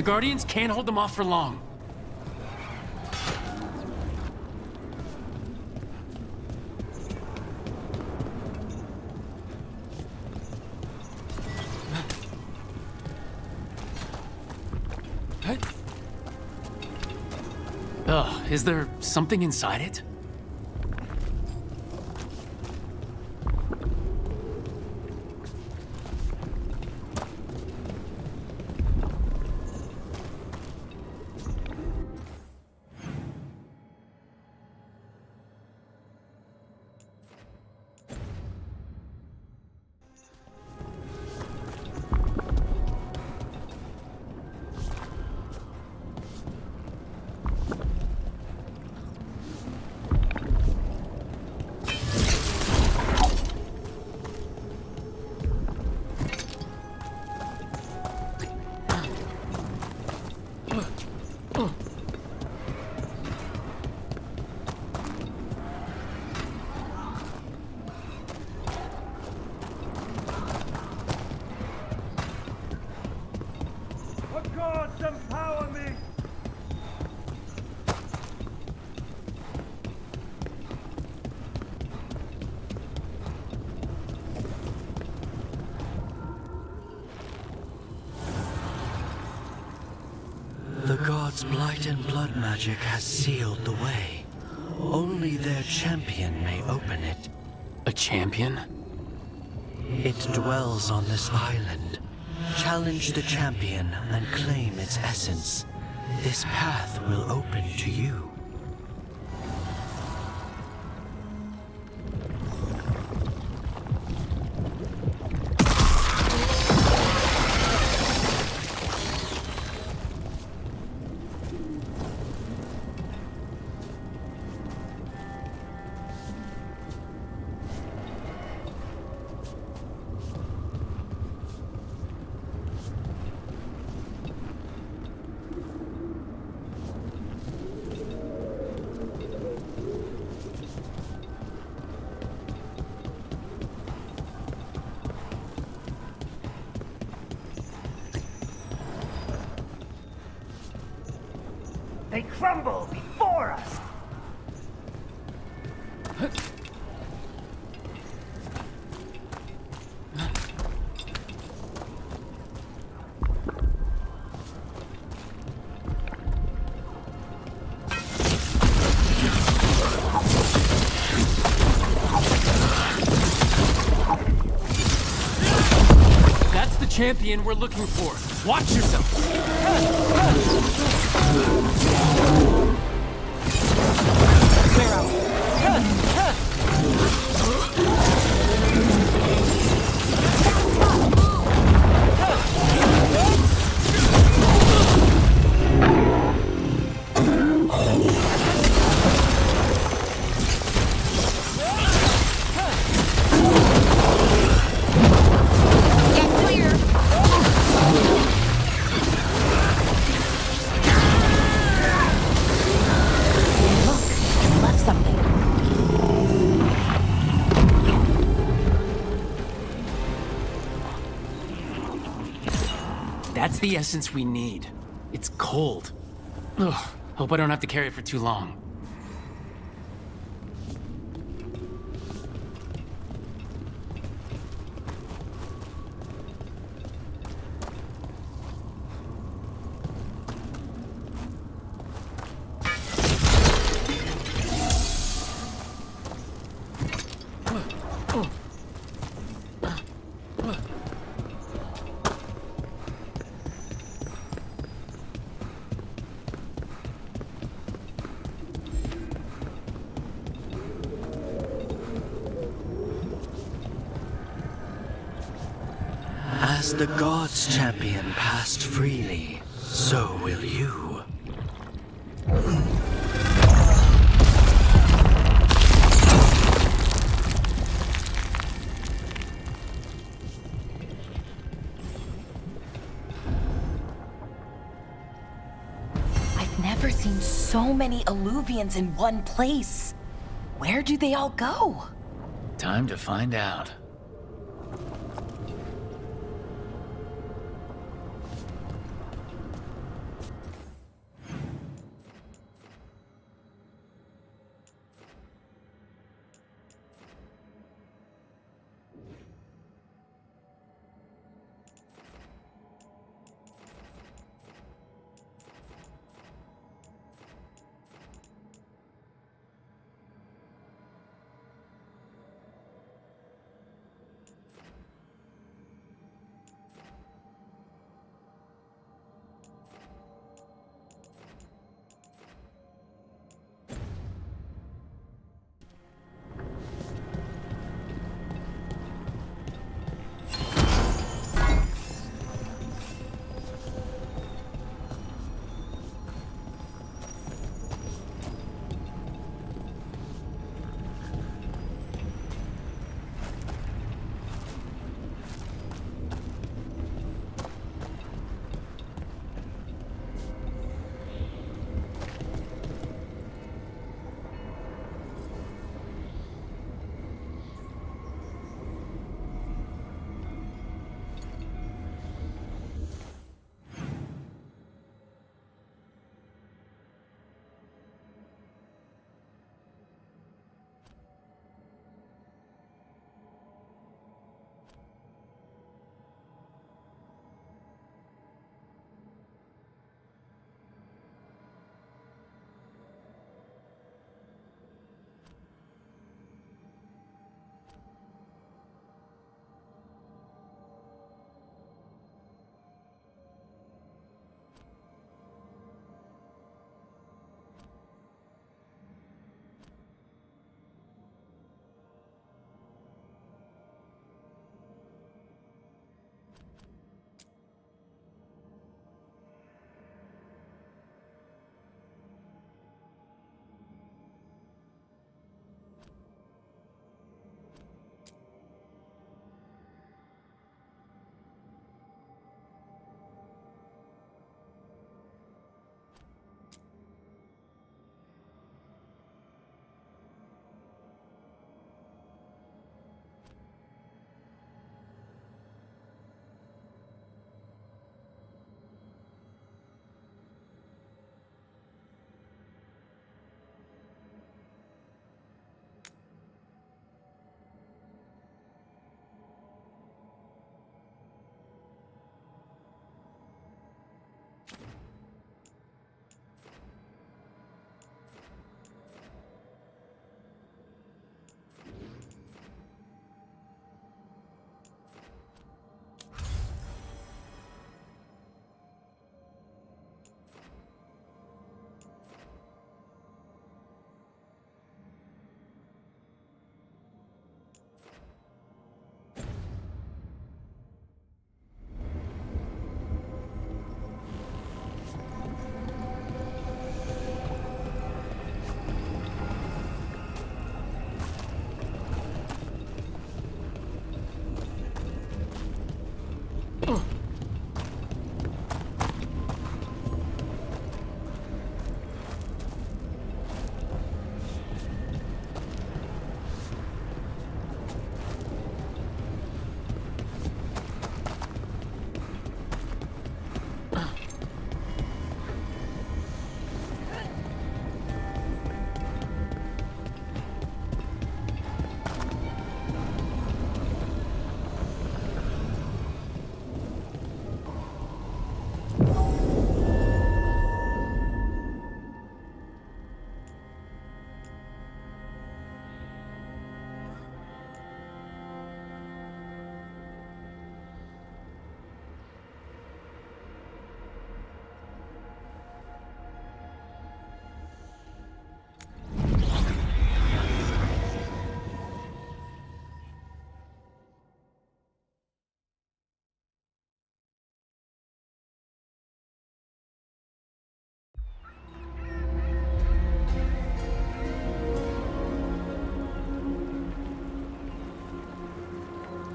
The Guardians can't hold them off for long. Is there something inside it? The gods' blight and blood magic has sealed the way. Only their champion may open it. A champion? It dwells on this island. Challenge the champion and claim its essence. This path will open to you. They crumble before us! That's the champion we're looking for. Watch yourself! Clear out. That's the essence we need. It's cold. Ugh, hope I don't have to carry it for too long. As the gods' champion passed freely, so will you. I've never seen so many Alluvians in one place. Where do they all go? Time to find out.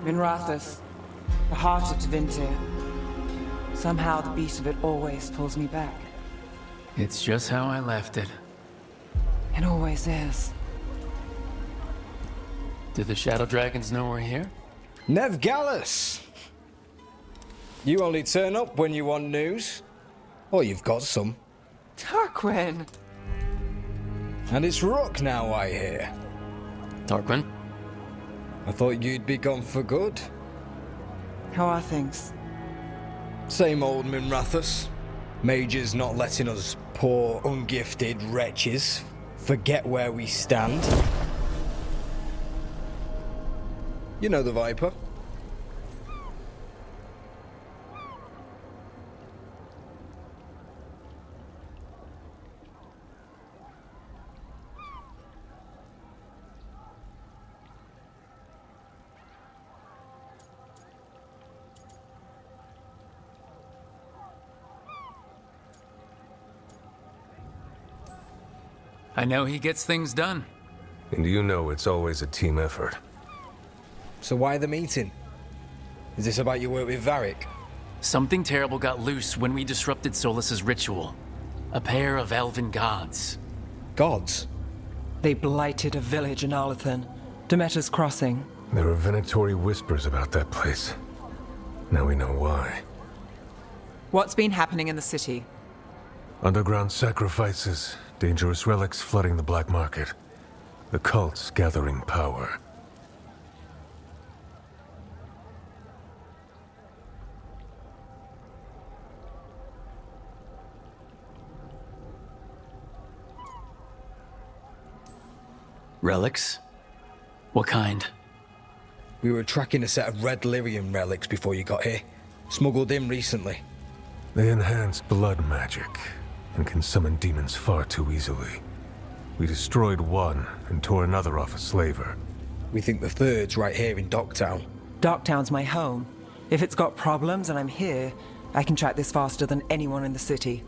Minrathous, the heart of Tevinter. Somehow the beat of it always pulls me back. It's just how I left it. It always is. Do the Shadow Dragons know we're here? Nev Gallus! You only turn up when you want news. Or you've got some. Tarquin! And it's Rook now, I hear. Tarquin? I thought you'd be gone for good. How are things? Same old Minrathous. Mages not letting us poor, ungifted wretches forget where we stand. You know the Viper. I know he gets things done. And you know it's always a team effort. So why the meeting? Is this about your work with Varric? Something terrible got loose when we disrupted Solus's ritual. A pair of elven gods. Gods? They blighted a village in Arlathan, Demeter's Crossing. There are Venatori whispers about that place. Now we know why. What's been happening in the city? Underground sacrifices, dangerous relics flooding the black market. The cults gathering power. Relics? What kind? We were tracking a set of red lyrium relics before you got here. Smuggled in recently. They enhance blood magic and can summon demons far too easily. We destroyed one and tore another off a slaver. We think the third's right here in Docktown. Docktown's my home. If it's got problems and I'm here, I can track this faster than anyone in the city.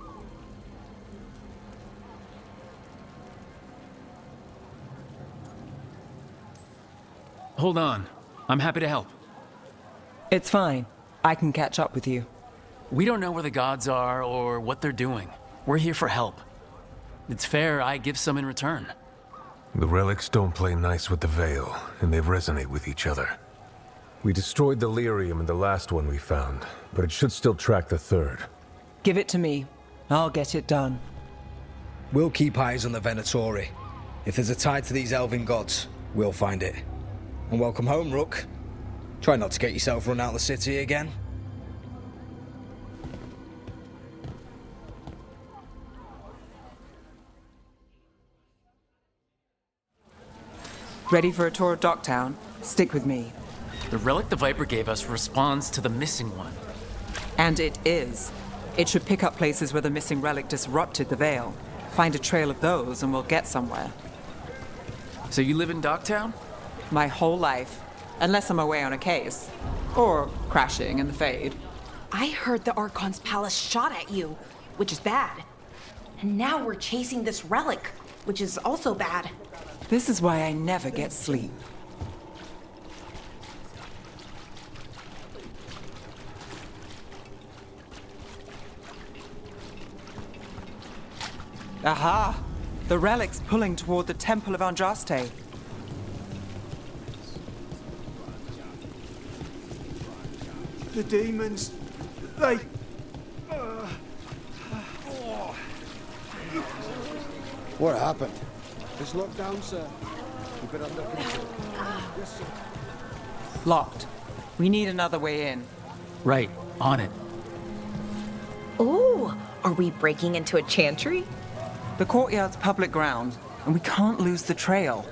Hold on. I'm happy to help. It's fine. I can catch up with you. We don't know where the gods are or what they're doing. We're here for help. It's fair I give some in return. The relics don't play nice with the Veil, and they resonate with each other. We destroyed the lyrium in the last one we found, but it should still track the third. Give it to me. I'll get it done. We'll keep eyes on the Venatori. If there's a tie to these elven gods, we'll find it. And welcome home, Rook. Try not to get yourself run out of the city again. Ready for a tour of Docktown? Stick with me. The relic the Viper gave us responds to the missing one. And it is. It should pick up places where the missing relic disrupted the Veil. Find a trail of those and we'll get somewhere. So you live in Docktown? My whole life. Unless I'm away on a case. Or crashing in the Fade. I heard the Archon's palace shot at you, which is bad. And now we're chasing this relic, which is also bad. This is why I never get sleep. Aha! The relic's pulling toward the Temple of Andraste. The demons, they... What happened? It's locked down, sir. Keep it under control. Yes, sir. Locked. We need another way in. Right, on it. Oh, are we breaking into a chantry? The courtyard's public ground, and we can't lose the trail.